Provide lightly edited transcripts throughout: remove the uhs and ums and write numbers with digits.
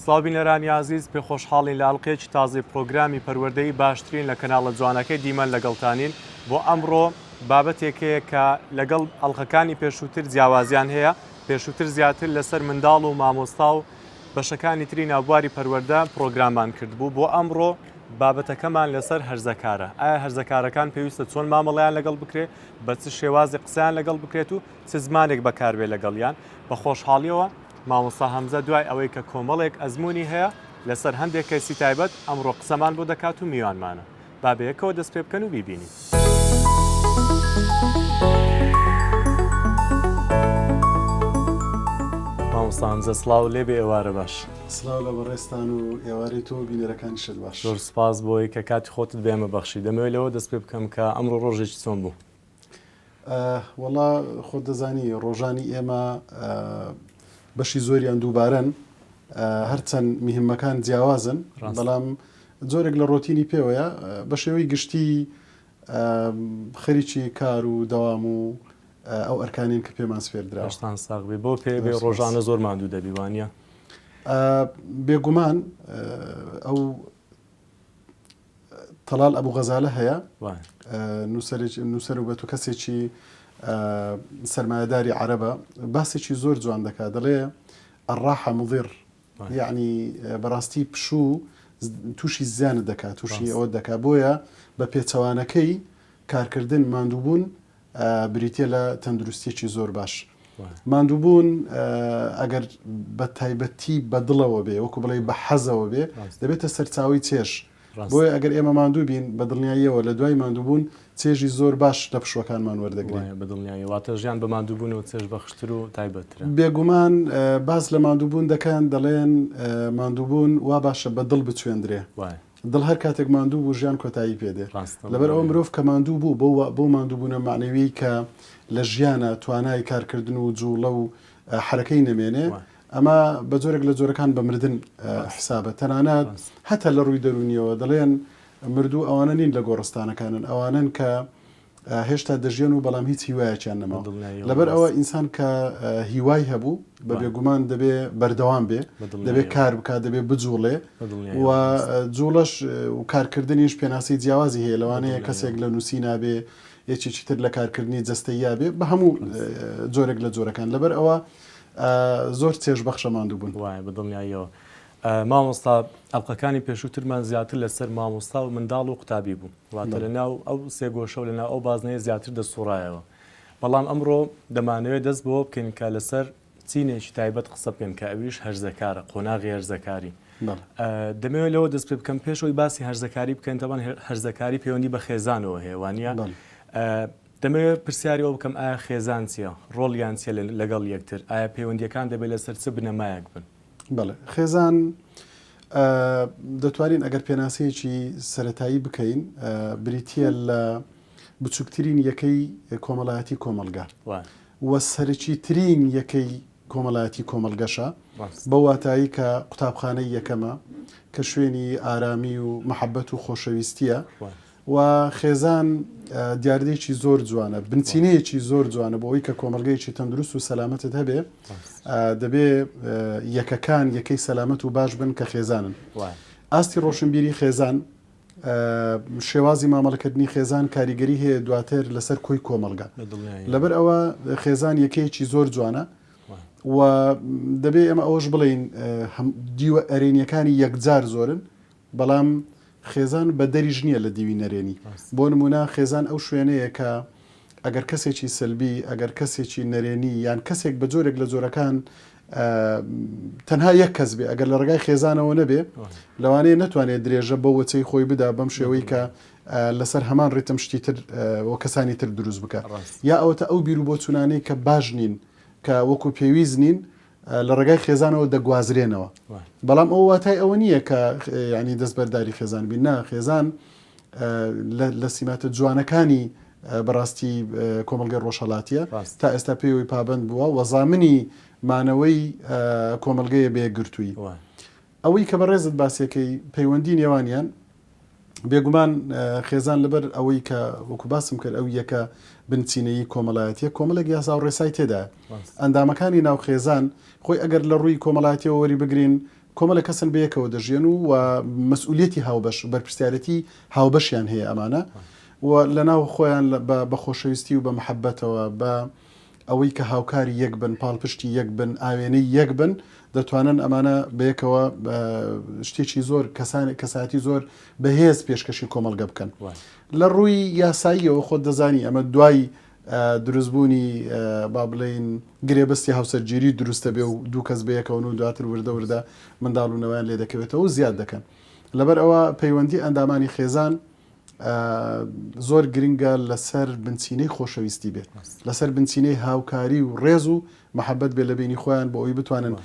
سڵاوبینەرانی عزیز پێ خۆشحاڵین لە ئەڵقەیەکی تازەی پرۆگرامی پەروەردەی باشترین لە کەناڵە جوانەکەی دیمەن لەگەڵتانین بۆ ئەمڕۆ بابەتێکەیە کە لەگەڵ ئەڵقەکانی پێشووتر جیاوازیان هەیە پێشووتر زیاتر لەسەر منداڵ و مامۆستا و بەشەکانی تری ناوبواری پەروەردە پرۆگرامان کردبوو بۆ ئەمڕۆ بابەتەکەمان لەسەر هەرزەکارە ئایا هەرزەکارەکان پێویستە چۆن مامەڵەیان لەگەڵ بکرێت بە چ شێوازی قسەیان لەگەڵ بکرێت و چ زمانێک بەکاربێ لەگەڵیان بە خۆشحاڵیەوە مامۆستا هەمزە دوای ئەوەی کە کۆمەڵێک ئەزمموی هەیە لەسەر هەندێک کەسی تایبەت ئەمڕۆ قسەمان بۆ دەکات و میوانمانە بابەیەکەوە دەست پێ بکەن و بیبینی. مامۆستا هەمزە سڵاو لێبێ ئێوارە باش. سڵاو لە بەڕێستان و ئێواری تۆ بینەرەکانی شت باش. زۆر سپاس بۆی کە کاتی خۆتت بێمە بەخشی دەمەوێت لەوە دەست پێ بکەم کە ئەمڕۆ ڕۆژێکی چۆن بوو. وەڵا خۆت دەزانی ڕۆژانی ئێمە بەشی زۆریان دووبارەن هەرچەند میهمەکان جیاوازن بەڵام جۆرێک لە ڕۆتینی پێوەیە بە شێوەی گشتی خەریکی کار و دەوام و ئەو ئەرکانین کە پێمان سپێردرا هەشتان ساغبێ بۆ پێ ڕۆژانە زۆر ماندوو دەبیوانە بێگومان ئەو تەلال ئەبوو غەزالە هەیە نووسەر و بە تو کەسێکی سەرمایەداری عەرەبە باسێکی زۆر جوان دەکات دەڵێ الراحة مضر یعنی بەڕاستی پشوو تووشی زیانت دەکات تووشی ئەوە دەکات بۆیە بە پێچەوانەکەی کارکردن ماندووبوون بریتە لە تەندروستیەکی زۆر باش ماندووبوون ئەگەر بە تایبەتی بەدڵەوە بێ وەکو بڵێ بە حەزەوە بێ دەبێتە سەرچاوی چێش بۆیە ئەگەر ئێمە ماندوو بین بە دڵنیاییەوە لە دوای ماندووبوون چێژی زۆر باش لە پشوەکانمان وەردەگرین بە دڵنیایی واتە ژیان بە ماندووبوونەوە چێژ بەخشتر و تایبەترە بێگومان باز لە ماندووبوون دەکەن دەڵێن ماندووبوون وا باشە بە دڵ بچێندرێ دڵ هەر کاتێک ماندوو بوو ژیان کۆتایی پێدێ لەبەر ئەوە مرۆڤ کە ماندوو بوو بۆ ماندووبوونە معنەوی کە لە ژیانە توانای کارکردن و جوڵە و حرەکەی نەمێنێ ئەمە بە جۆرێک لە جۆرەکان بە مردن حسابە تەنانەت هەتا لە ڕووی دەرونیەوە دەڵێن مردوو ئەوانە نین لە گۆڕستانەکانن ئەوانن کە هێشتا دەژێن و بەڵام هیچ هیوایەکیان نەما لەبەر ئەوە ئینسان کە هیوای هەبوو بە بێگومان دەبێ بەردەوام بێ دەبێت کار بکات دەبێت بجوڵێ و جوڵەش و کارکردنیش پێناسی جیاوازی هەیە لەوانەیە کەسێک لە نووسی نابێ یەکێکی تر لە کارکردنی جەستەییا بێ بە هەموو جۆرێک لە جۆرەکان لەبەر ئەوە زۆر چێژ بەخشە ماندووبوون وایە بەدڵنیاییەوە مامۆستا ئەڵلقەکانی پێشووترمان زیاتر لەسەر مامۆستا و منداڵ و قوتابی بوو واتە لەناو ئەو سێگۆشە و لەناو ئەو بازنەیە زیاتر دەسوڕایەوە بەڵام ئەمڕۆ دەمانەوێت دەست بۆ بکەین کە لەسەر چینێکی تایبەت قسە بکەین کە ئەویش هەرزەکارە قۆناغی هەرزەکاری دەمەوێت لەوە دەست پێ بکەم پێشەوەی باسی هەرزەکاری بکەین تەوان هەرزەکاری پەیوەندی بە خێزانەوە هەیە وانە دەمەوێت پرسیاری ئەو بکەم ئایا خێزان چییە ڕۆڵیان چیە لەگەڵ یەکتر ئایا پەیوەندیەکان دەبێت لەسەر چ بنەمایەک بن بەڵێ خێزان دەتوانین ئەگەر پێناسەیەکی سەرەتایی بکەین بریتە لە بچووکترین یەکەی کۆمەڵایەتی کۆمەلگا وە سەرکی ترین یەکەی کۆمەڵایەتی کۆمەلگەشە بە واتایی کە قوتابخانەی یەکەمە کە شوێنی ئارامی و مەحەبەت و خۆشەویستیە و خێزان دیاردەیەکی زۆر جوانە بنچینەیەکی زۆر جوانە بۆ ئەوی کە کۆمەلگەیەکی تەندروست و سەلامەتت هەبێ دەبێ یەکەکان یەکەی سەلامەت و باش بن کە خێزانن ئاستی ڕۆشنبیری خێزان شێوازی مامەڵەکردنی خێزان کاریگەری هەیە دواتر لەسەر کۆی کۆمەلگا لەبەر ئەوە خێزان یەکەیەکی زۆر جوانە و دەبێ ئێمە ئەوەش بڵین دیوە ئەرێنیەکانی یەکجار زۆرن بەڵام خێزان بە دەریژ نییە لە دیوی نەرێنی بۆ نمونە خێزان ئەو شوێنەیە کە ئەگەر کەسێکی سلبی ئەگەر کەسێکی نەرێنی یان کەسێک بە جۆرێک لە جۆرەکان تەنها یەک کەس بێ ئەگەر لە ڕێگای خێزانەوە نەبێ لەوانەیە نەتوانێت درێژە بە وەچەی خۆی بدا بەم شێوەی کە لەسەر هەمان ڕێتم شتی تر وە کەسانی تر دروست بکە یا ئەوەتە ئەو بیر و بۆ چونانەی کە باش نین کە وەکو پێویست نین لە ڕێگای خێزانەوە دەگوازرێنەوە بەڵام ئەو واتای ئەوە نییە کە ینی دەستبەرداری خێزان بین نا خێزان لە سیماتە جوانەکانی بەڕاستی کۆمەلگەی ڕۆژهەڵاتیە تا ئێستا پێوەی پابند بووە وەزامنی مانەوەی کۆمەلگەیە بێگرتووی ئەوەی کە بەڕێزت باسیەکەی پەیوەندی نێوانیان بێگومان خێزان لەبەر ئەوەی کە وەکو باسم کرد ئەو یەکە بنچینەی کۆمەڵایەتیە کۆمەڵێک یاسا و ڕێسای تێدا ئەندامەکانی ناو خێزان خۆی ئەگەر لە ڕووی کۆمەڵایەتیەوە وەری بگرین کۆمەڵە کەسن بەیەکەوە دەژێن و مەسئولیەتی هاوبەش و بەرپرسیارەتی هاوبەشیان هەیە ئەمانە و لەناو خۆیان بە خۆشەویستی و بە محەبەتەوە بە ئەوەی کە هاوکاری یەک بن پاڵپشتی یەک بن ئاوێنەی یەک بن دەتوانن ئەمانە بەیەکەوە شتێکی زۆر کەساتی زۆر بەهێز پێشکەشی کۆمەڵگە بکەن لە ڕووی یاساییەوە خۆت دەزانی ئەمە دوای دروستبوونی با بڵێن گرێبەستی هاوسەرگیری دروستە بێ و دوو کەس بەیەکەون و دواتر وردە منداڵ و نەوەیان لێ دەکەوێتەوە و زیاد دەکەن لەبەر ئەوە پەیوەندی ئەندامانی خێزان زۆر گرنگە لەسەر بنچینەی خۆشەویستی بێت لەسەر بنچینەی هاوکاری و ڕێز و محەبەت بێ لە بینی خۆیان بۆ ئەوی بتوانن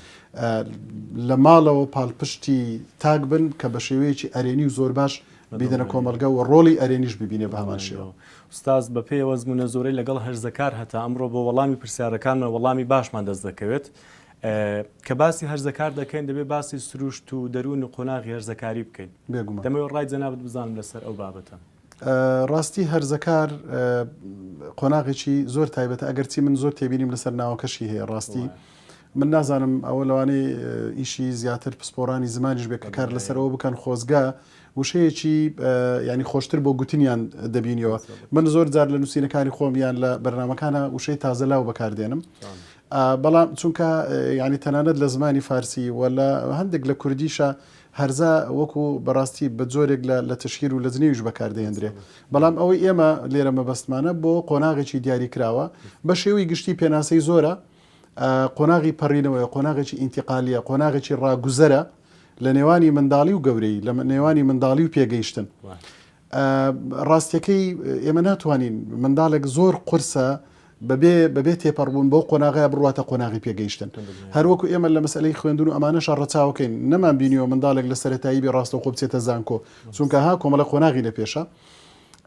لە ماڵەوە پاڵپشتی تاک بن کە بە شێوەیەکی ئەرێنی و زۆر باش بیدەنە کۆمەلگە و ڕۆڵی ئەرێنیش ببینێ بە هەمان شێوە. ئوستاز بە پێی وەزمونە زۆرەی لەگەڵ هەرزەکار هەتا ئەمڕۆ بۆ وەڵامی پرسیارەکانمە وەڵامی باشمان دەست دەکەوێت کە باسی هەرزەکار دەکەین دەبێت باسی سروشت و دەروون و قۆناغی هەرزەکاری بکەین دەمەوێت ڕای جەنابەت بزانم لەسەر ئەو بابەتە. ڕاستی هەرزەکار قۆناغێکی زۆر تایبەتە ئەگەرچی من زۆر تێبینیم لەسەر ناوەکەشی هەیە ڕاستی من نازانم ئەوە لەوانەی ئیشی زیاتر پسپۆرانی زمانیش بێت کە کار لەسەرەوە بکەن خۆزگا وشەیەکی ینی خۆشتر بۆ گوتنیان دەبینیەوە من زۆر جار لە نووسینەکانی خۆمیان لە بەرنامەکانە وشەی تازە لاو بەکاردێنم بەڵام چونکە ینی تەنانەت لە زمانی فارسی ولا هەندێک لە کوردیشە هەرزە وەکو بەڕاستی بە جۆرێک لە تشکیر و لە زنیویش بەکاردەهێنرێ بەڵام ئەوەی ئێمە لێرە مەبەستمانە بۆ قۆناغێکی دیاری کراوە بە شێوەی گشتی پێناسەی زۆرە قۆناغی پەڕینەوەی قۆناغێکی ئینتیقالیە قۆناغێکی ڕاگوزەرە لە نێوانی منداڵی و گەورەی لە نێوانی منداڵی و پێگەیشتن ڕاستیەکەی ئێمە ناتوانین منداڵێک زۆر قورسە بەبێ تێپەڕبوون بۆ قۆناغای بڕواتە قۆناغی پێگەیشتن هەروەکو ئێمە لە مەسئلەی خوێندن و ئەمانەش ڕەچاوکەین نەمان بینیەوە منداڵێک لە سەرەتایی بێ ڕاستە خۆ بچێتە زانکۆ چونکە ها کۆمەڵە قۆناغی لە پێشە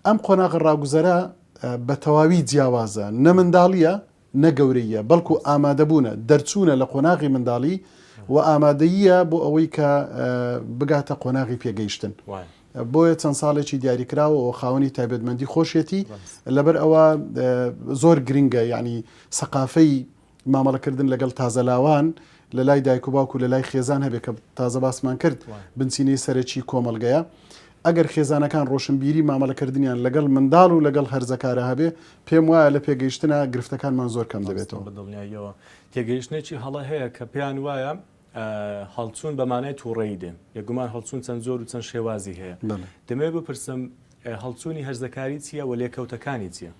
ئەم قۆناغ ڕاگوزەرە بە تەواوی جیاوازە نە منداڵیە نە گەورەیە بەڵکو ئامادەبوونە دەرچوونە لە قۆناغی منداڵی و ئامادەیە بۆ ئەوەی کە بگاتە قۆناغی پێگەیشتن بۆیە چەند ساڵێکی دیاریکراوە و خاوەنی تایبەتمەندی خۆشیەتی لەبەر ئەوە زۆر گرنگە یعنی سەقافەی مامەڵەکردن لەگەڵ تازەلاوان لە لای دایک و باوکو لە لای خێزان هەبێت کە تازە باسمان کرد بنچینەی سەرەکی کۆمەڵگەیە ئەگەر خێزانەکان ڕۆشنبیری مامەڵەکردنیان لەگەڵ منداڵ و لەگەڵ هەرزەکارە هەبێ پێم وایە لە پێگەیشتنە گرفتەکانمان زۆر کەم دەبێتەوە بەدڵنیاییەوە تێگەیشتنێکی هەڵە هەیە کە پێیان وایە هەڵچوون بەمانای تووڕێی دێن یەکگومان هەڵچوون چەند زۆر و چەند شێوازی هەیە دەمەوێت بپرسم هەڵچوونی هەرزەکاری چییە و لێکەوتەکانی چییە؟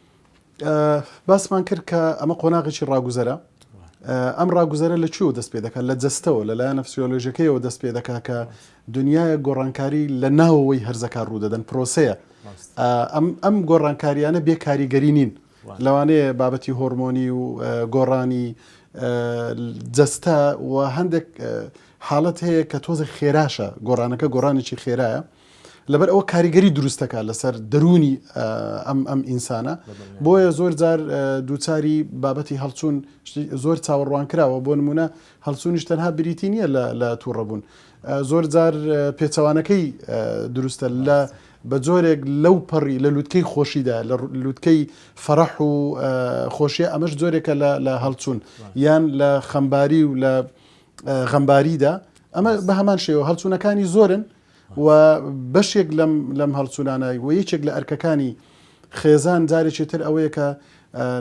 باسمان کرد کە ئەمە قۆناغێکی ڕاگوزەرە ئەم ڕاگوزەرە لە چوو دەست پێ دەکات لە جەستەوە لەلایەن فسیۆلۆژیەکەیەوە دەست پێ دەکات کە دنیای گۆڕانکاری لە ناوەوەی هەرزەکار ڕوودەدەن پرۆسەیە ئەم گۆڕانکاریانە بێ کاریگەری نین لەوانەیە بابەتی هۆرمۆنی و گۆڕانی جەستە و هەندێک حاڵەت هەیە کە تۆزە خێراشە گۆڕانەکە گۆڕانێکی خێرایە لەبەر ئەوە کاریگەری دروستەکە لەسەر دەرونی ئەم ئینسانە بۆیە زۆر جار دووچاری بابەتی هەڵچوون زۆر چاوەڕوان کراوە بۆ نمونە هەڵچوونیش تەنها بریتی نییە لە تووڕەبوون زۆر جار پێچەوانەکەی دروستە لە بە جۆرێک لەو پەڕی لە لووتکەی خۆشیدا لە لووتکەی فەرەح و خۆشیە ئەمەش جۆرێکە لە هەڵچوون یان لە خەمباری و لە غەمباریدا ئەمە بە هەمان شێوە هەڵچوونەکانی زۆرن و بەشێک لەم هەڵچوونانای و یەکێک لە ئەرکەکانی خێزان جارێکی تر ئەوەیە کە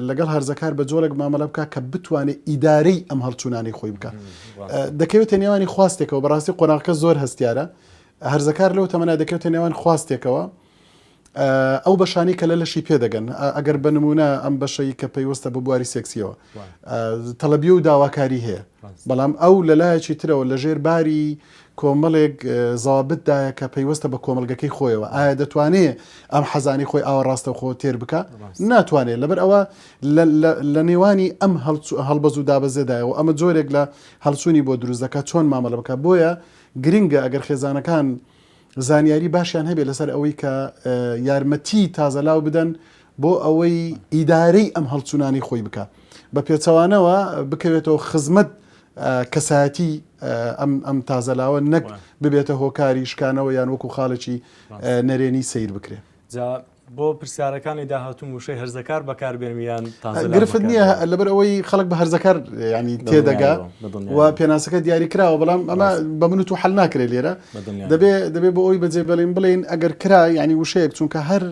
لەگەڵ هەرزەکار بە جۆرێک مامەڵە بکە کە بتوانێت ئیدارەی ئەم هەڵچوونانی خۆی بکە دەکەوێتە نێوانی خواستێکەوە بەڕاستی قۆناغەکە زۆر هەستیارە هەرزەکار لەو تەمەنا دەکەوێتە نێوان خواستێکەوە ئەو بەشانی کە لە لەشی پێدەگەن ئەگەر بە نمونە ئەم بەشەی کە پێیوەستە بە بواری سێکسیەوە تەڵەبی و داواکاری هەیە بەڵام ئەو لەلایەکی ترەوە لە ژێر باری کۆمەڵێک زابتدایە کە پەیوەستە بە کۆمەلگەکەی خۆیەوە ئایا دەتوانێت ئەم حەزانی خۆی ئاوە ڕاستە خۆ تێر بکە ناتوانێت لەبەر ئەوە لە نێوانی ئەم هەڵبەز و دابەزێدایەوە ئەمە جۆرێک لە هەڵچوونی بۆ دروست دەکات چۆن مامەڵە بکە بۆیە گرنگە ئەگەر خێزانەکان زانیاری باشیان هەبێت لەسەر ئەوەی کە یارمەتی تازەلاو بدەن بۆ ئەوەی ئیدارەی ئەم هەڵچوونانی خۆی بکە بە پێچەوانەوە بکەوێتەوە خزمەت کەسایەتی ئەم تازەلاوە نەک ببێتە هۆکاری شکانەوە یان وەکو خاڵێکی نەرێنی سیر بکرێت. جا بۆ پرسیارەکانی داهاتوو وشەی هەرزەکار بەکاربێنمیان گرفت نییە لەبەر ئەوەی خەڵک بە هەرزەکار ینی تێدەگا و پێناسەکە دیاری کراوە بەڵام ئەمە بە من و حەل ناکرێت لێرە دەبێت بۆ ئەوی بەجێ بڵێن ئەگەر کرا ینی وشەیەک چونکە هەر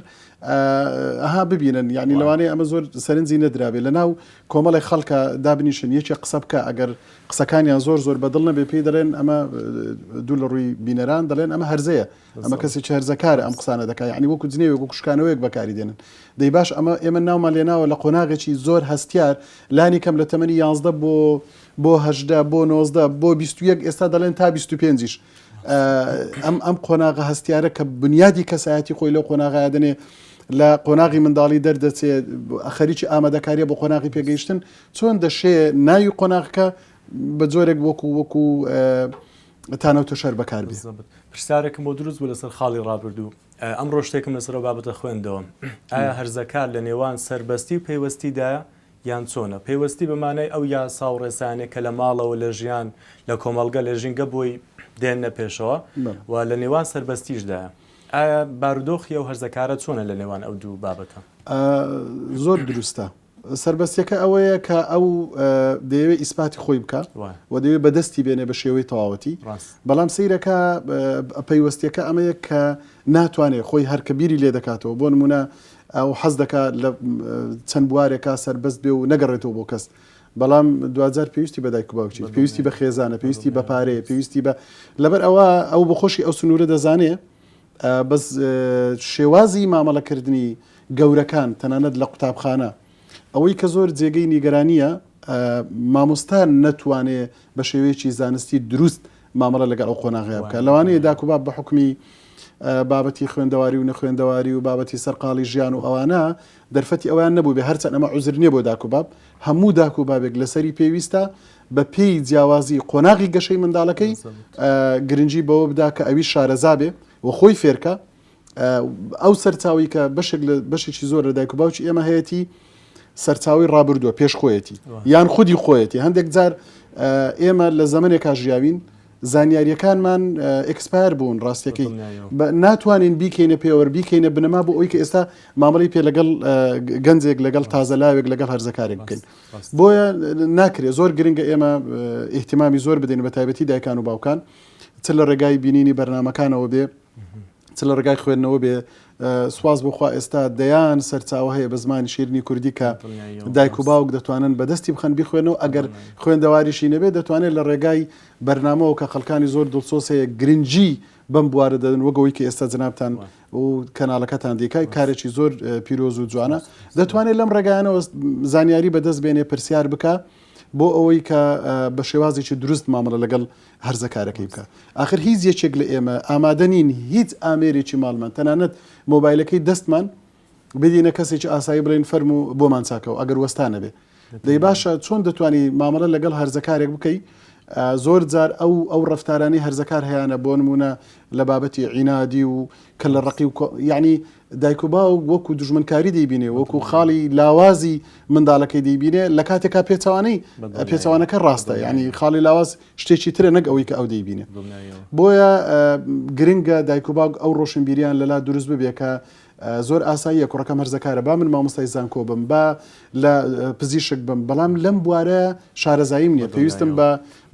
ئەها ببینن ینی لەوانەیە ئەمە زۆر سەرنجی نەدرابێت لە ناو کۆمەڵی خەڵکە دابنیشن یەکێک قسە بکە ئەگەر قسەکانیان زۆر بەدڵ نەبێ پێی دەڵێن ئەمە دوو لە ڕووی بینەران دەڵێن ئەمە هەرزەیە ئەمە کەسێکی هەرزەکارە ئەم قسانە دەکات ینی وەکو جنێوێک وەکو شکانەوەیەک بەکاری دێنن دەی باش ئەمە ئێمە ناومان لێناوە لە قۆناغێکی زۆر هەستیار لانی کەم لە تەمەنی 11 بۆ 18 بۆ 19 بۆ 21 ئێستا دەڵێن تا 25ش ئەم قۆناغە هەستیارە کە بنیادی کەسایەتی خۆی لەو قۆناغا دەنێ لە قۆناغی منداڵی دەردەچێت خەریکی ئامادەکاریە بۆ قۆناغی پێگەیشتن چۆن دەشێ ناوی قۆناغەکە بە جۆرێک وەکو تانەوتە شەر بەکاربێ پرسیارێکم بۆ دروست بوو لەسەر خاڵی ڕابردوو ئەمڕۆ شتێکم لەسەر بابەتە خوێندەوە ئایا هەرزەکار لە نێوان سەربەستی و پەیوەستیدایە یان چۆنە پەیوەستی بەمانەی ئەو یاسا و ڕێسانێک کە لە ماڵەوە لە ژیان لە کۆمەڵگە لە ژینگە بۆی دێنە پێشەوە و لە نێوان سەربەستیشدایە ئایا بارودۆخی ئەو هەرزەکارە چۆنە لە نێوان ئەو دوو بابەتە زۆر دروستە سەربەستیەکە ئەوەیە کە ئەو دەیەوێت ئیسپاتی خۆی بکە و دەوێت بەدەستی بێنێ بە شێوەی تەواوەتی بەڵام سیرەکە پەیوەستیەکە ئەمەیە کە ناتوانێت خۆی هەرکەبیری لێ دەکاتەوە بۆ نمونە ئەو حەز دەکات لە چەند بوارێکا سەربەست بێ و نەگەڕێتەوە بۆ کەس بەڵام دوجار پێویستی بە دایک و باوکیت پێویستی بە خێزانە پێویستی بە پارەیە پێویستی بە لەبەر ئەو بەخۆشی ئەو سنوورە دەزانێ بەس شێوازی مامەڵەکردنی گەورەکان تەنانەت لە قوتابخانە ئەوەی کە زۆر جێگەی نیگەرانیە مامۆستان نەتوانێ بە شێوەیەکی زانستی دروست مامەڵە لەگەڵ ئەو قۆناغەیە بکە لەوانەیە داکوباب بە حکمی بابەتی خوێندەواری و نەخوێندەواری و بابەتی سەرقاڵی ژیان و ئەوانە دەرفەتی ئەویان نەبوو بێ هەرچەند ئەمە عوزر نییە بۆ داکوباب هەموو داکوبابێک لەسەری پێویستە بە پێی جیاوازی قۆناغی گەشەی منداڵەکەی گرنگی بەوە بدا کە ئەوی شارەزا بێ و خۆی فێرکە ئەو سەرچاوی کە بەشێکی زۆر لە دایک و باوکی ئێمە هەیەی سەرچاوی ڕابردووە پێش خۆیەتی یان خودی خۆیەتی هەندێک جار ئێمە لە زەمانێکا ژیاوین زانیاریەکانمان ئەکسپایر بوون ڕاستەکەی ناتوانین بیکەینە پێوە بیکەینە بنەما بۆ ئەوی کە ئێستا مامەڵی پێ لەگەڵ گەنجێک لەگەڵ تازەلاوێک لەگەڵ هەرزەکارێک بکەین بۆیە ناکرێت زۆر گرنگە ئێمە ئیحتیمامی زۆر بدەین بە تایبەتی دایکان و باوکان چ لە ڕێگای بینینی بەرنامەکانەوە بێ چ لە ڕێگای خوێندنەوە بێ سواز بخوا ئێستا دەیان سەرچاوە هەیە بە زمانی شیرنی کوردی کە دایک و باوک دەتوانن بەدەستی بخەن بیخوێنەوە ئەگەر خوێندەواریشی نەبێت دەتوانێت لە ڕێگای بەرنامەوە کە خەڵکانی زۆر دڵسۆز هەیە گرنگی بەم بوارە دەدەن وەگەوەی کە ئێستا جنابتان و کەناڵەکەتان دیکای کارێکی زۆر پیرۆز و جوانە دەتوانێت لەم ڕێگایانەوە زانیاری بەدەست بێنێ پرسیار بکە بۆ ئەوەی کە بە شێوازێکی دروست مامەڵە لەگەڵ هەرزەکارەکەی بکە آخر هیچ یەکێک لە ئێمە ئامادە نین هیچ ئامێرێکی ماڵمان تەنانەت مۆبایلەکەی دەستمان بدینە کەسێکی ئاسایی بڵێن فەرمو بۆمان چاکەوە ئەگەر وەستانە بێ دەی باشە چۆن دەتوانی مامەڵە لەگەڵ هەرزەکارێک بکەی زۆر جار ئەو ڕەفتارانی هەرزەکار هەیەە بۆ نمونە لە بابەتی عینادی و کە لە ڕقی و یعنی دایک و باوک وەکو دوژمنکاری دەیبینێ وەکو خاڵی لاوازی منداڵەکەی دەیبینێ لە کاتێکا پێچەوانەکە ڕاستە یعنی خاڵی لاواز شتێکی ترە نەک ئەوەی کە ئەو دەیبینێ بۆیە گرنگە دایک و باوک ئەو ڕۆشنبیریان لەلا دروست ببێ کە زۆر ئاساییە کوڕەکەم هەرزەکارە با من مامۆستای زانکۆ بم با لە پزیشک بم بەڵام لەم بوارە شارەزاییم نییە پێویستم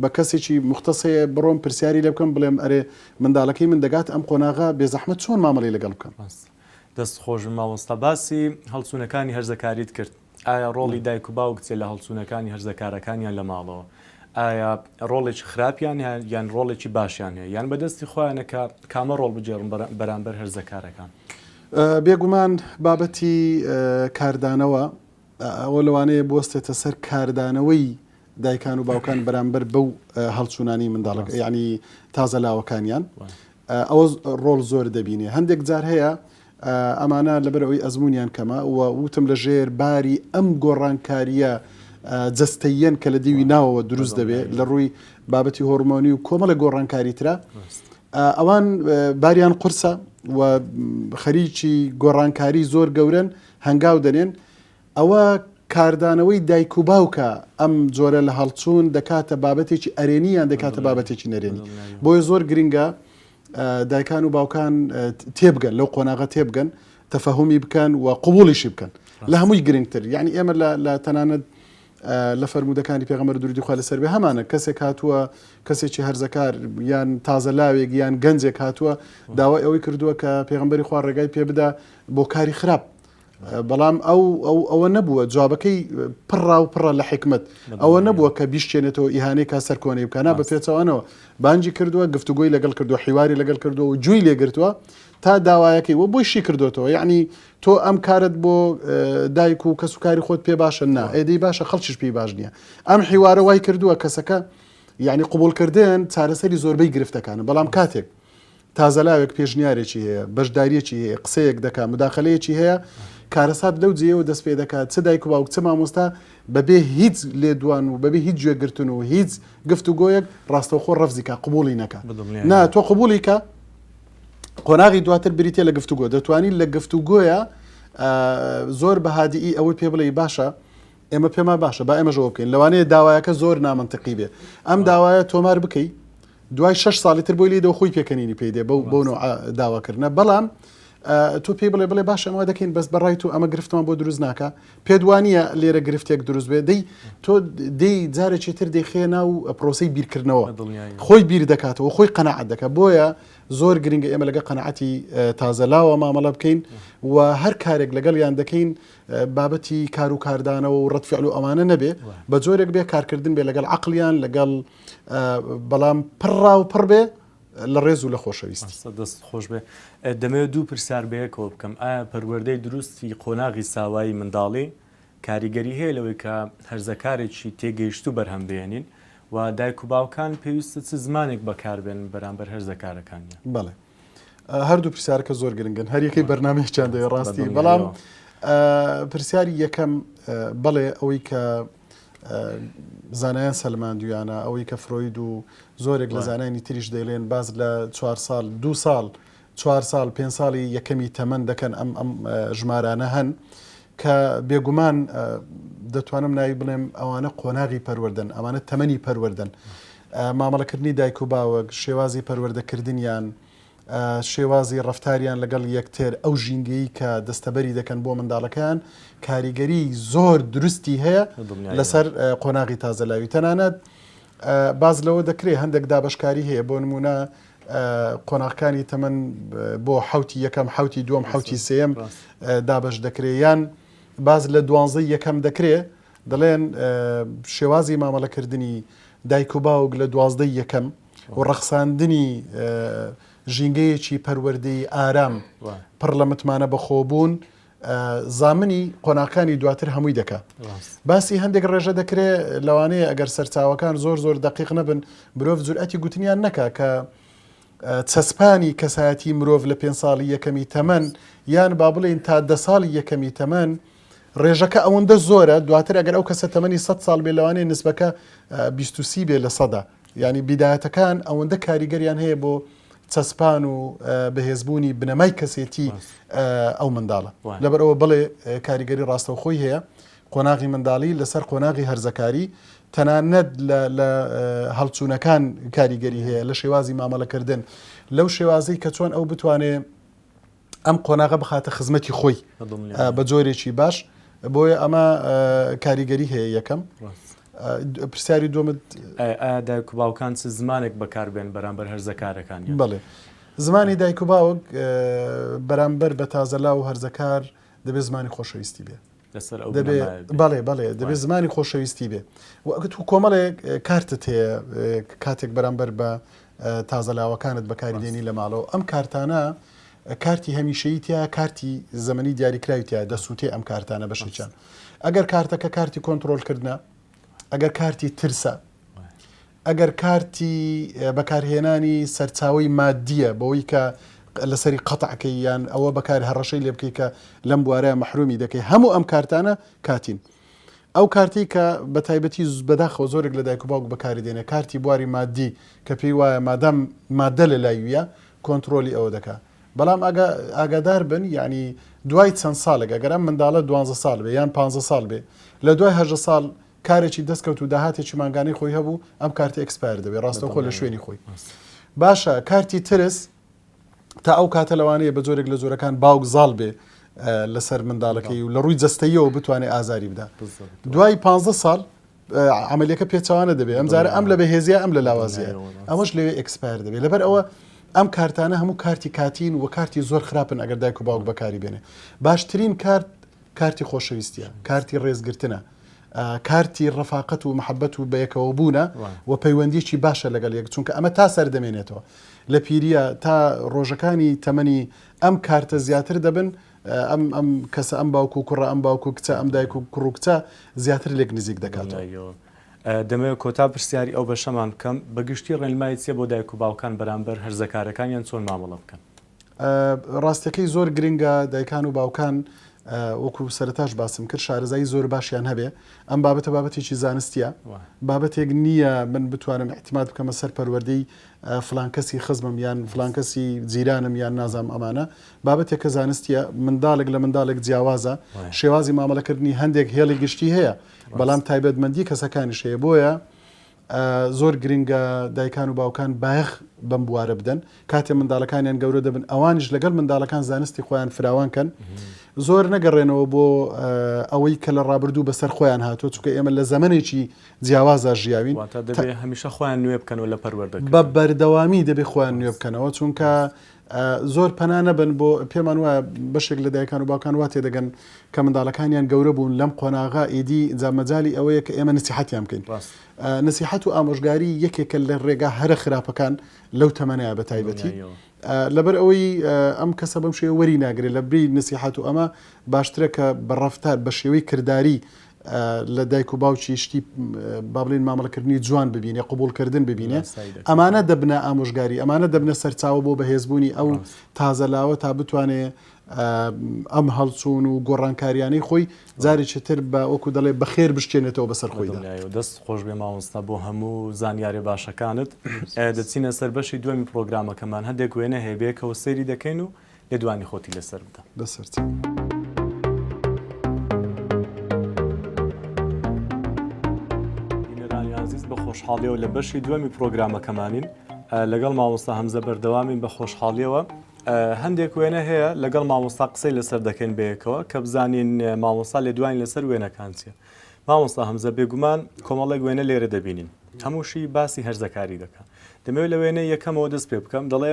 بە کەسێکی مختصەیە بڕۆم پرسیاری لێ بکەم بڵێم ئەرێ منداڵەکەی من دەگات ئەم قۆناغا بێزەحمەت چۆن مامەڵی لەگەڵ بکەم دەست خۆشم مامۆستا باسی هەڵچوونەکانی هەرزەکاریت کرد ئایا ڕۆڵی دایک و باوک چێ لە هەڵچوونەکانی هەرزەکارەکانیان لە ماڵەوە ئایا ڕۆڵێکی خراپیان یان ڕۆڵێکی باشیان هەیە یان بەدەستی خۆیانە کە کامە ڕۆڵ بجێڕن بەرامبەر هەرزەکارەکان بێگومان بابەتی کاردانەوە ئەوە لەوانەیە بۆستێتە سەر کاردانەوەی دایکان و باوکان بەرامبەر بەو هەڵچوونانی منداڵەکە یعنی تازە لاوەکانیان ئەوە ڕۆڵ زۆر دەبینێ هەندێک جار هەیە ئەمانە لەبەرەوەی ئەزمونیان کەمە و وتم لە ژێر باری ئەم گۆڕانکاریە جەستەیەن کە لە دیوی ناوەوە دروست دەبێت لە ڕووی بابەتی هۆرمۆنی و کۆمەڵە گۆڕانکاری ترە ئەوان باریان قورسە و خەریکی گۆڕانکاری زۆر گەورن هەنگاو دەنێن ئەوە کاردانەوەی دایک و باوکە ئەم جۆرە لە هەڵچوون دەکاتە بابەتێکی ئەرێنییان دەکاتە بابەتێکی نەرێنی بۆیە زۆر گرنگە دایکان و باوکان تێبگەن لەو قۆناغە تێبگەن تەفەهومی بکەن و قبوڵیشی بکەن لە هەمووی گرنگتر یعنی ئێمە لە تەنانەت لە فەرمودەکانی پێغەمبەر دووری خوا لەسەر بێ هەمانە کەسێک هاتووە کەسێکی هەرزەکار یان تازە لاوێک یان گەنجێک هاتووە داوای ئەوەی کردووە کە پێغەمبەری خوا ڕێگای پێ بدا بۆ کاری خراپ بەڵام ئەوە نەبووە جوابەکەی پڕا و پڕە لە حکمت ئەوە نەبووە کە بیشتێنێتەوە ئیهانەی کا سەر کۆنەی بکەنا بە پێچەوانەوە بانجی کردووە گفتوگۆی لەگەڵ کردو حیواری لەگەڵ کردو و جووی لێگرتووە تا داوایەکەی وە بۆی شی کردوتەوە یعنی تۆ ئەم کارت بۆ دایک و کەسوکاری خۆت پێ باشە نا ئێدەی باشە خەڵکیش پێی باش نییە ئەم حیوارە وای کردووە کەسەکە یعنی قبولکردن چارەسەری زۆربەی گرفتەکانە بەڵام کاتێک تازەلاوێک پێشنیارێکی هەیە بەشداریەکی هەیە قسەیەک دەکات مداخلەیەکی هەیە کارەسات لەو جێەوە دەست پێ دەکات چ دایک و باوک چ مامۆستا بەبێ هیچ لێدوان و بەبێ هیچ گوێگرتن و هیچ گفتوگۆیەک ڕاستەوخۆ ڕەفزیکە قبوڵی نەکە نا تۆ قبوڵی کە قۆناغی دواتر بریتە لە گفتوگۆ دەتوانین لە گفتوگۆیە زۆر بەهادیئی ئەوەی پێ بڵێ باشە ئێمە پێما باشە با ئێمەژەوە بکەین لەوانەیە داوایەکە زۆر نامەنتقی بێ ئەم داوایە تۆمار بکەی دوای 6 ساڵی تر بۆی لێدەوە خۆی پێکەنینی پێدێ بۆ داواکردنە بەڵام تۆ پێی بڵێ باشە ئەمە دەکەین بەس بەڕای تو ئەمە گرفتمان بۆ دروست ناکە پێدوانیە لێرە گرفتێک دروست بێ دەی تۆ دەی جارێکی تر دەیخێ ناو پرۆسەی بیرکردنەوە خۆی بیر دەکاتەوە خۆی قەنەعەت دەکات بۆیە زۆر گرنگە ئێمە لەگە قەنەعەتی تازەلاوە مامەڵە بکەین و هەر کارێک لەگەڵیان دەکەین بابەتی کار و کاردانەوە و ڕەتفعل و ئەمانە نەبێ بە جۆرێک بێ کارکردن بێ لەگەڵ عەقلیان لەگەڵ بەڵام پڕا و پڕ بێ لە ڕێز و لە خۆشەویستی دەست خۆش بێ دەمەوێت دوو پرسیار بەیەکەوە بکەم ئایا پەروەردەی دروستی قۆناغی ساوایی منداڵی کاریگەری هەیە لەوەی کە هەرزەکارێکی تێگەیشت و بەرهەم بێنین و دایک و باوکان پێویستە چ زمانێک بەکاربێن بەرامبەر هەرزەکارەکانیان بەڵێ هەردوو پرسیارەکە زۆر گرنگن هەر یەکەی بەرنامەیەکیان دەیە ڕاستی بەڵام پرسیاری یەکەم بەڵێ ئەوەی کە زانایان سەلماندویانە ئەوەی کە فرۆید و زۆرێک لە زانانی تریش دەیڵێن باز لە 4 ساڵ 2 ساڵ 4 ساڵ 5 ساڵی یەکەمی تەمەن دەکەن ئەم ژمارانە هەن کە بێگومان دەتوانم ناوی بڵێم ئەوانە قۆناغی پەروەردن ئەمانە تەمەنی پەروەردن مامەڵەکردنی دایک و باوەک شێوازی پەروەردەکردنیان شێوازی ڕەفتاریان لەگەڵ یەکتر ئەو ژینگەی کە دەستەبەری دەکەن بۆ منداڵەکان کاریگەری زۆر درستی هەیە لەسەر قۆناغی تازەلاوی تەنانەت باز لەوە دەکرێت هەندێک دابشکاری هەیە بۆ نمونە قۆناغەکانی تەمەن بۆ حوتی یەکەم حوتی دووەم حوتی سێم دابش دەکرێت یان باز لە 12 یەکەم دەکرێت دەڵێن شێوازی مامەڵەکردنی دایک و باوک لە 12 یەکەم و ڕەخساندنی ژینگەیەکی پەروەردەی ئارام پڕ لە متمانە بەخۆبوون زامنی قۆناغەکانی دواتر هەمووی دەکات باسی هەندێک ڕێژە دەکرێت لەوانەیە ئەگەر سەرچاوەکان زۆر زۆر دقیق نەبن مرۆڤ جورئەتی گوتنیان نەکا کە چەسپانی کەسایەتی مرۆڤ لە 5 ساڵی یەکەمی تەمەن یان با بڵێن تا 10 ساڵی یەکەمی تەمەن ڕێژەکە ئەوەندە زۆرە دواتر ئەگەر ئەو کەسە تەمەنی 100 ساڵ بێ لەوانەیە نسبەکە 20 بێ لە سەدا ینی بیدایەتەکان ئەوەندە کاریگەریان هەیە بۆ چەسپان و بەهێزبوونی بنەمای کەسێتی ئەو منداڵە لەبەرەوە بڵێ کاریگەری ڕاستەوخۆی هەیە قۆناغی منداڵی لەسەر قۆناغی هەرزەکاری تەنانەت لە هەڵچوونەکان کاریگەری هەیە لە شێوازی مامەڵەکردن لەو شێوازەی کە چۆن ئەو بتوانێت ئەم قۆناغە بخاتە خزمەتی خۆی بە جۆرێکی باش بۆیە ئەمە کاریگەری هەیە یەکەم پرسیاری دووەمت دایک و باوکان چ زمانێک بەکاربێن بەرامبەر هەرزەکارەکان بڵێ زمانی دایک و باوک بەرامبەر بە تازەلا و هەرزەکار دەبێت زمانی خۆشەویستی بێ بەڵێ دەبێت زمانی خۆشەویستی بێ تو کۆمەڵێک کارتت هەیە کاتێک بەرامبەر بە تازەلاوەکانت بەکاردێنی لە ماڵەوە ئەم کارتانە کارتی هەمیشەییتیا کارتی زەمەنی دیاریکراویتیا دەسووتێ ئەم کارتانە بەشێکیان ئەگەر کارتەکە کارتی کۆنتترۆلکردە ئەگەر کارتی ترسە ئەگەر کارتی بەکارهێنانی سەرچاوی مادیە بەوەی کە لەسەری قەتعکەی یان ئەوە بەکار هەڕەشەی لێ بکەی کە لەم بوارەیە مەحرومی دەکەی هەموو ئەم کارتانە کاتین ئەو کارتی کە بە تایبەتی بەداخەوە زۆرێک لە دایک و باوک بەکاردێنێ کارتی بواری مادی کە پێی وایە مادەم مادە لە لایویە کۆنتترۆلی ئەوە دەکات بەڵام ئاگادار بن یعنی دوای چەند ساڵێک ئەگەر ئەم منداڵە 12 ساڵ بێ یان 15 ساڵ بێ لە دوای 8 ساڵ کارێکی دەستکەوت و داهاتێکی ماگانەی خۆی هەبوو ئەم کارتی ئەکسپایر دەبێت ڕاستەوخۆ لە شوێنی خۆی باشە کارتی ترس تا ئەو کاتە لەوانەیە بە جۆرێک لە جۆرەکان باوک زاڵ بێ لەسەر منداڵەکەی و لە ڕووی جەستەیەوە بتوانێت ئازاری بدا بالضبط. دوای 15 ساڵ عملیەکە پێچوانە دەبێت ئەمجارە ئەم لە بەهێزیە ئەم لە لاوازیە ئەمەش لەوێ ئەکسپایر دەبێت لەبەر ئەوە ئەم کارتانە هەموو کارتی کاتین و کارتی زۆر خراپن ئەگەر دایک و باوک بەکاری بێنێ باشترین کارت کارتی خۆشەویستیە کارتی ڕێزگرتنە کارتی ڕەفاقەت و محەبەت و بەیەکەوە بوونە و پەیوەندیکی باشە لەگەڵ یەک چونکە ئەمە تا سەر دەمێنێتەوە لە پیریە تا ڕۆژەکانی تەمەنی ئەم کارتە زیاتر دەبن ئەم کەسە ئەم باوکو و کوڕە ئەم باوکو کچە ئەم دایک و کوڕ و کچە زیاتر لێک نزیک دەکاتەوە دەمەوێت کۆتا پرسیاری ئەو بەشەمان بکەم بەگشتی ڕێنمای چیە بۆ دایک و باوکان بەرامبەر هەرزەکارەکانیان چۆن مامەڵە بکەن ڕاستەکەی زۆر گرنگە دایکان و باوکان وەکو سەرتاش باسم کرد شارەزایی زۆر باشیان هەبێ ئەم بابەتە بابەتێکی زانستیە بابەتێک نییە من بتوانم احتیمات بکەمە سەر پەروەردەی فلان کەسی خزمم یان فلان کەسی جیرانم یان نازام ئەمانە بابەتێکە زانستیە منداڵێک لە منداڵێک جیاوازە شێوازی مامەڵەکردنی هەندێک هێڵی گشتی هەیە بەڵام تایبەتمەندی کەسەکانیش هەیە بۆیە زۆر گرنگە دایکان و باوکان بایەخ بەم بوارە بدەن کاتێ منداڵەکانیان گەورە دەبن ئەوانش لەگەڵ منداڵەکان زانستی خۆیان فراوانکەن زۆر نەگەڕێنەوە بۆ ئەوەی کە لە ڕابردوو بەسەر خۆیان هاتۆ چونکە ئێمە لە زەمانێکی جیاوازە ژیاوین هەمیشە خۆیان نوێ بکەنەوە لە پەروەردەکە بە بەردەوامی دەبێ خۆیان نوێ بکەنەوە چونکە زۆر پەنا نەبن بۆ پێمان وایە بەشێک لە دایکان و باوکان وا تێدەگەن کە منداڵەکانیان گەورە بوون لەم قۆناغا ئیدی جامەجای ئەوەیە کە ئێمە نسیحەتیان بکەین نسیحەت و ئامۆژگاری یەکێکە لە ڕێگا هەرە خراپەکان لەو تەمەنەیە بە تایبەتی لەبەر ئەوەی ئەم کەسە بەم شێوە وەری ناگرێت لە بری نسیحەت و ئەمە باشترە کە بەڕەفتار بە شێوەی کردداری لە دایک و باوکی شتی بابلین مامەڵەکردنی جوان ببینێ قبولکردن ببینێ ئەمانە دەبنە ئامۆژگاری ئەمانە دەبنە سەرچاوە بۆ بەهێزبوونی ئەو تازەلاوە تا بتوانێ ئەم هەڵچوون و گۆڕانکاریانەی خۆی جارێکی تر بە وەکو دەڵێ بەخێر بشتێنێتەوە بەسەر خۆیدا دەست خۆش بێ مامۆستا بۆ هەموو زانیاری باشەکانت دەچینە سەر بەشی دووەمی پرۆگرامەکەمان هەندێک وێنە هەیەبێکەوە سەیری دەکەین و لێ دوانی خۆتی لەسەر بدە بەسەر بە خۆشحاڵیەوە لە بەشی دووەمی پرۆگرامەکەمانین لەگەڵ مامۆستا هەمزە بەردەوامین بە خۆشحاڵیەوە هەندێک وێنە هەیە لەگەڵ مامۆستا قسەی لەسەر دەکەین بەیەکەوە کە بزانین مامۆستا لێ دوانی لەسەر وێنەکان چیە مامۆستا هەمزە بێگومان کۆمەڵێک وێنە لێرە دەبینین هەمووشی باسی هەرزەکاری دەکات دەمەوێت لە وێنە یەکەمەوە دەست پێ بکەم دەڵێ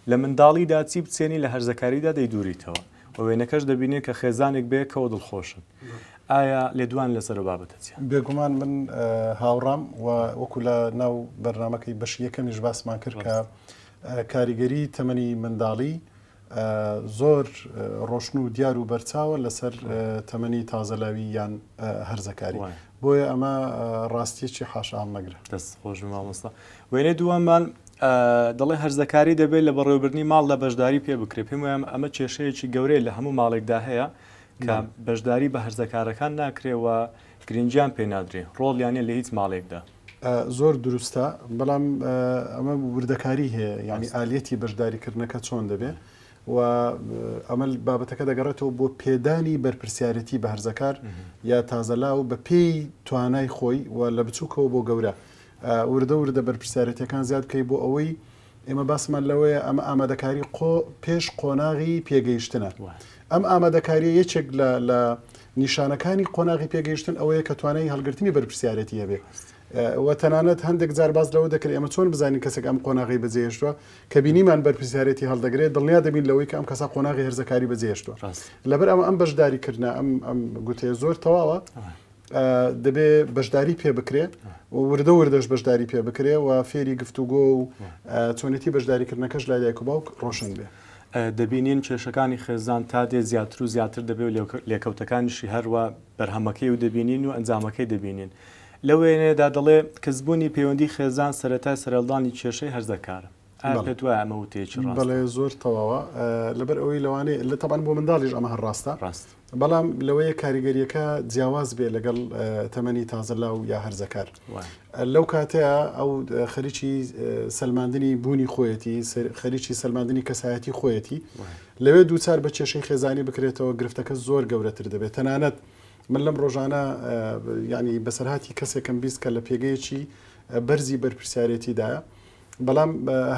لە منداڵیدا چی بچێنی لە هەرزەکاریدا دەیدووریتەوە و وێنەکەش دەبینێت کە خێزانێک بەیەکەوە دڵخۆشن ئایا لێدوان لەسەر بابەتە چیە بێگومان من هاوڕام و وەکو لە ناو بەرنمەکەی بەش یەکەمیش باسمان کرد کە کاریگەری تەمەنی منداڵی زۆر ڕۆشن و دیار و بەرچاوە لەسەر تەمەنی تازەلاوی یان هەرزەکاری بۆیە ئەمە ڕاستیەکی حاشام نەگرە دەست خۆش مامۆستا وێنەی دووەممان دەڵێ هەرزەکاری دەبێت لە بەڕێوەبردننی ماڵ لە بەشداری پێ بکرێت پێم وایە ئەمە کێشەیەکی گەورەی لە هەموو ماڵێکدا هەیە کە بەشداری بە هەرزەکارەکان ناکرێەوە گرنگیان پێ نادرێ ڕۆڵیانە لە هیچ ماڵێکدا زۆر دروستە بەڵام ئەمە وردەکاری هەیە یعنی ئالەتی بەشداریکردنەکە چۆن دەبێت و ئەمە بابەتەکە دەگەڕێتەوە بۆ پێدانی بەرپرسیارەتی بە هەرزەکار یا تازەلاو بە پێی توانای خۆی و لە بچووکەوە بۆ گەورە وردە وردە بەرپرسیارەتەکان زیاد بکەی بۆ ئەوەی ئێمە باسمان لەوەیە ئەمە ئامادەکاری پێش قۆناغی پێگەیشتنە ئەم ئامادەکاری یەکێک لە نیشانەکانی قۆناغی پێگەیشتن ئەوەیە کە توانای هەڵگرتنی بەرپرسیارەتی هەبێ و تەنانەت هەندێک جار باز لەوە دەکرێت ئێمە چۆن بزانین کەسێک ئەم قۆناغی بەجێهێشتووە کە بینیمان بەرپرسیارەتی هەڵدەگرێت دڵنیا دەبین لەوەی کە ئەم کەسا قۆناغی هەرزەکاری بەجێهێشتووە لەبەر ئەم بەشداریکردنە ئەم گوتەیە زۆر تەواوە دەبێ بەشداری پێ بکرێت وردە وردەش بەشداری پێ بکرێ و فێری گفتوگۆ و چۆنێتی بەشداریکردنەکەش لای دایک و باوک ڕۆشن بێ دەبینین کێشەکانی خێزان تا دێ زیاتر و زیاتر دەبێت و لێکەوتەکانیشی هەروە بەرهەمەکەی و دەبینین و ئەنجامەکەی دەبینین لە وێنێدا دەڵێ کەسبوونی پەیوەندی خێزان سەرەتای سەرهەڵدانی کێشەی هەرزەکارە پێت وایە ئەمە وتەیەکی ڕاست بەڵێ زۆر تەواوە لەبەر ئەوەی لەوانەیە لە تەبان بۆ منداڵیش ئەمە هەر ڕاستە بەڵام لەوەیە کاریگەریەکە جیاواز بێ لەگەڵ تەمەنی تازەلاو یا هەرزەکار لەو کاتەیە ئەو خەریکی سەلماندنی بوونی خۆیەتی خەریکی سەلماندنی کەسایەتی خۆیەتی لەوێ دووچار بە کێشەی خێزانی بکرێتەوە گرفتەکە زۆر گەورەتر دەبێت تەنانەت من لەم ڕۆژانە ینی بەسەرهاتی کەسێکم بیست کە لە پێگەیەکی بەرزی بەرپرسیارەتیدایە بەڵام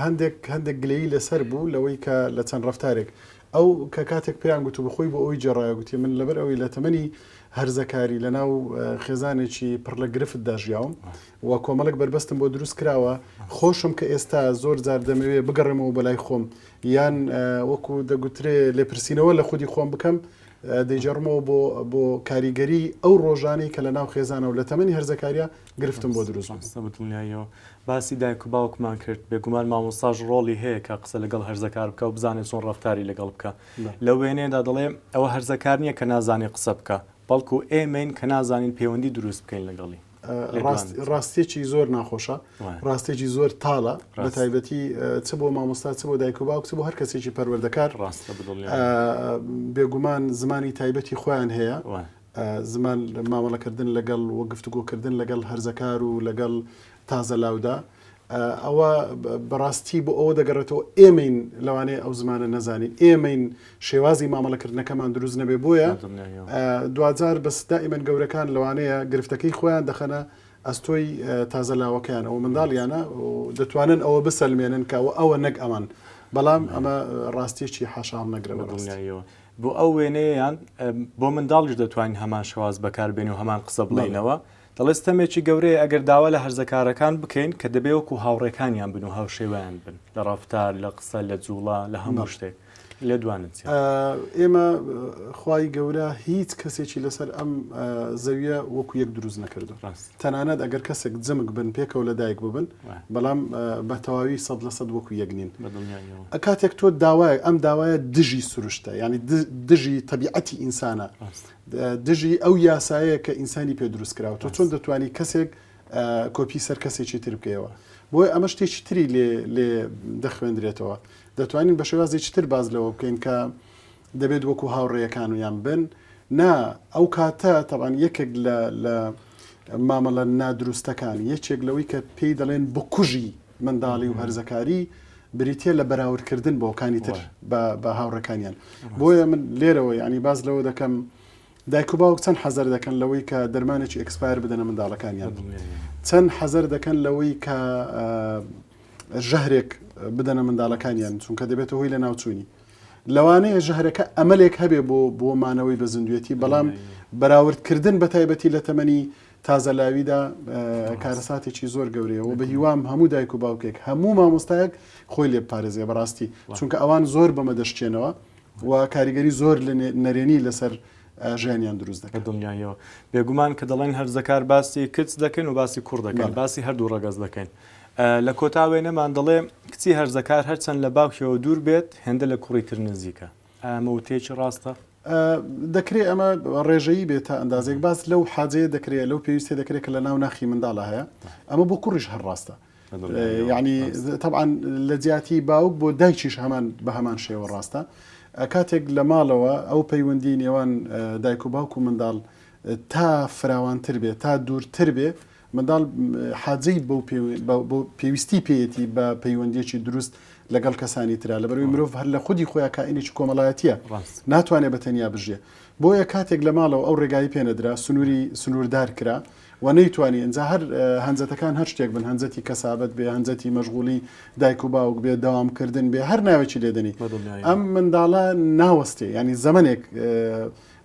هەندێک گلەیی لەسەر بوو لەوەی کە لە چەند ڕفتارێک ئەو کە کاتێک پێیان گوتو بخۆی بۆ ئەوی جێڕایە گوتی من لەبەر ئەوەی لە تەمەنی هەرزەکاری لەناو خێزانێکی پڕ لە گرفتدا ژیاوم و کۆمەڵک بربەستم بۆ دروست کراوە خۆشم کە ئێستا زۆر جار دەمەوێ بگەڕێمەوە بەلای خۆم یان وەکو دەگوترێ لێپرسینەوە لە خودی خۆم بکەم دەیجەڕمەوە بۆ کاریگەری ئەو ڕۆژانەی کە لە ناو خێزانە و لە تەمەنی هەرزەکاریە گرفتم بۆ دروست بتونایەوە باسی دایک و باوکمان کرد بێگومان مامۆستاژ ڕۆڵی هەیە کە قسە لەگەڵ هەرزەکار بکە و بزانێت چۆن ڕەفتاری لەگەڵ بکە لە وێنێدا دەڵێ ئەوە هەرزەکار نییە کە نازانێت قسە بکە بەڵکو ئێمەین کە نازانین پەیوەندی دروست بکەین لەگەڵی ڕاستێکی زۆر ناخۆشە ڕاستێکی زۆر تاڵە بە تایبەتی چ بۆ مامۆستا چ بۆ دایک و باوک چ بۆ هەر کەسێکی پەروەردەکار بێگومان زمانی تایبەتی خۆیان هەیە زمان مامەڵەکردن لەگەڵ و گفتوگۆکردن لەگەڵ هەرزەکار و لەگەڵ تازە لاودا ئەوە بەڕاستی بۆ ئەوە دەگەڕێتەوە ئێمەین لەوانەیە ئەو زمانە نەزانین ئێمەین شێوازی مامەڵەکردنەکەمان دروست نەبێ بۆیە دوجار بەس دائیمەن گەورەکان لەوانەیە گرفتەکەی خۆیان دەخەنە ئەستۆی تازە لاوەکەیان ئەوە منداڵیانە دەتوانن ئەوە بسەلمێنن کە ئەوە نەک ئەمان بەڵام ئەمە ڕاستیەکی حاشام نەگرەوە بۆ ئەو وێنەیەیان بۆ منداڵیش دەتوانین هەمان شێواز بەکاربێن و هەمان قسە بڵێنەوە دەڵێستەمێکی گەورەیە ئەگەر داوا لە هەرزەکارەکان بکەین کە دەبێ وەکو هاوڕێکانیان بن و هاوشێوەیان بن لە ڕافتار لە قسە لە جوڵا لە هەموو شتێک لێ دوانت ئێمە خوای گەورە هیچ کەسێکی لەسەر ئەم زەویە وەکو یەک دروست نەکردو تەنانەت ئەگەر کەسێک جمک بن پێکەوە لە دایک ببن بەڵام بە تەواوی 100% وەکو یەک نین کاتێک تۆ داوای ئەم داوایە دژی سروشتە ینی دژی تەبیعەتی ئینسانە دژی ئەو یاسایە کە ئینسانی پێ دروست کراوە تۆ چۆن دەتوانی کەسێک کۆپی سەر کەسێکی تر بکەوە بۆی ئەمە شتێکی تری لێ دەخوێندرێتەوە دەتوانین بە شێوازێکی تر باز لەوە بکەین کە دەبێت وەکو هاوڕێیەکان ویان بن نا ئەو کاتە تەبان یەکێک لە مامەڵە نادروستەکان یەکێک لەوەی کە پێی دەڵێن بکوژی منداڵی و هەرزەکاری بریتە لە بەراوردکردن بۆکانی تر بە هاوڕەکانیان بۆیە من لێرەوە ینی باز لەوە دەکەم دایک و باوک چەند حەزەر دەکەن لەوەی کە دەرمانێکی ئەکسپایر بدەنە منداڵەکانیان چەند حەزەر دەکەن لەوەی کە ژەهرێک بدەنە منداڵەکانیان چونکە دەبێتە هۆی لە ناوچوونی لەوانەیە ژەهرەکە ئەمەلێک هەبێ بۆ مانەوەی بە زیندوێتی بەڵام بەراوردکردن بە تایبەتی لە تەمەنی تازە لاویدا کارەساتێکی زۆر گەورەیەوە بە هیوام هەموو دایک و باوکێک هەموو مامۆستایەک خۆی لێ پارێزێ بەڕاستی چونکە ئەوان زۆر بەمە دەشتێنەوە و کاریگەری زۆر لە نەرێنی لەسەر ژیانیان دروست دەکەن دڵنیایەوە بێگومان کە دەڵێن هەرزەکار باسی کچ دەکەن و باسی کوڕ دەکەن باسی هەردوو ڕەگەز دەکەن لە کۆتاوێنەمان دەڵێ کچی هەرزەکار هەرچەند لە باوکیەوە دوور بێت هێندە لە کوڕی تر نزیکە ئەمە وتێکی ڕاستە دەکرێت ئەمە ڕێژەیی بێت تا ئەندازێک باس لەو حاجەیە دەکرێت لەو پێویستێ دەکرێت کە لە ناو ناخی منداڵە هەیە ئەمە بۆ کوڕیش هەر ڕاستە یعنی طبعا لە جیاتی باوک بۆ دایکیش هەمان بە هەمان شێوە ڕاستە کاتێک لە ماڵەوە ئەو پەیوەندی نێوان دایک و باوک و منداڵ تا فراوانتر بێت تا دوورتر بێ منداڵ حاجەی بۆ پێویستی پێیەتی بە پەیوەندیەکی دروست لەگەڵ کەسانی ترا لەبەرەوەی مرۆڤ هەر لە خودی خۆیان کائینێکی کۆمەڵایەتیە ناتوانێت بەتەنیا بژێ بۆیە کاتێک لە ماڵەوە ئەو ڕێگایی پێنەدرا سنووردار کرا و نەیتوانی ئەنجا هەر هەنجەتەکان هەر شتێک بن هەنجەتی کەسابەت بێ هەنجەتی مەشغوڵی دایک و باوک بێ داوامکردن بێ هەر ناوێکی لێدەنی ئەم منداڵە ناوەستێ ینی زەمنێک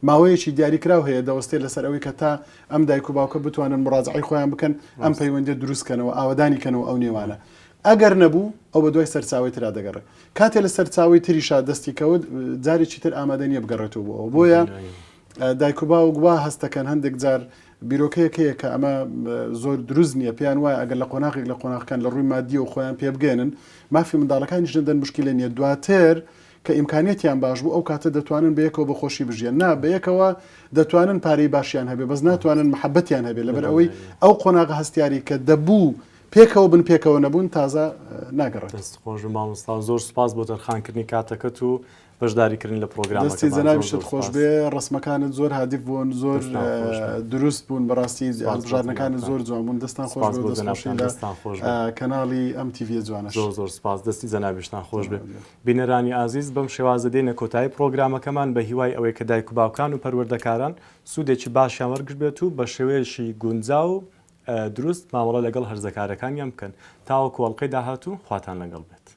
ماوەیەکی دیاریکراو هەیە دەوەستێ لەسەر ئەوەی کە تا ئەم دایک و باوکە بتوانن مڕاجعی خۆیان بکەن ئەم پەیوەندی دروستکەنەوە ئاوەدانی کەنەوە ئەو نێوانە ئەگەر نەبوو ئەو بە دوای سەرچاوی ترا دەگەڕێت کاتێ لە سەرچاوی تریشا دەستی کەوت جارێکی تر ئامادەنیە بگەڕێتەوە بۆەوە بۆیە دایک و باوک وا هەستەکەن هەندێک جار بیرۆکەیەکەیە کە ئەمە زۆر دروست نییە پێیان وایە ئەگەر لە قۆناغێک لە قۆناغەکان لە ڕووی مادی و خۆیان پێ بگەێنن مافی منداڵەکانیش نەدەن مشکلە نییە دواتر کە ئیمکانێتیان باش بوو ئەو کاتە دەتوانن بەیەکەوە بەخۆشی بژیان نا بەیەکەوە دەتوانن پارەی باشیان هەبێ بەس ناتوانن محەبەتیان هەبێ لەبەر ئەوەی ئەو قۆناغە هەستیاری کە دەبوو پێکەوە بن پێکەوە نەبوون تازە ناگەڕێت خۆش مامۆستا زۆر سپاس بۆ تەرخانکردنی کاتەکەت و بەشداریکردن لە پرۆگرام دەستی جەنابیشت خۆش بێ ڕسمەکانت زۆر هادیف بوون زۆر دروست بوون بەڕاستی بژارنەکانت زۆر جوان بوون دەستان خۆش لە کەناڵی ئەم تیڤ جوانە زۆر سپاس دەستی جەنابیشتان خۆش بێ بینەرانی ئازیز بەم شێوازە دێنە کۆتایی پرۆگرامەکەمان بە هیوای ئەوەی کە دایک و باوکان و پەروەردەکاران سوودێکی باشیان وەرگرت بێت و بە شێوەیەشی گونجاو و دروست مامەڵە لەگەڵ هەرزەکارەکانیان بکەن تاوەکو وەڵقەی داهاتوو خواتان لەگەڵ بێت.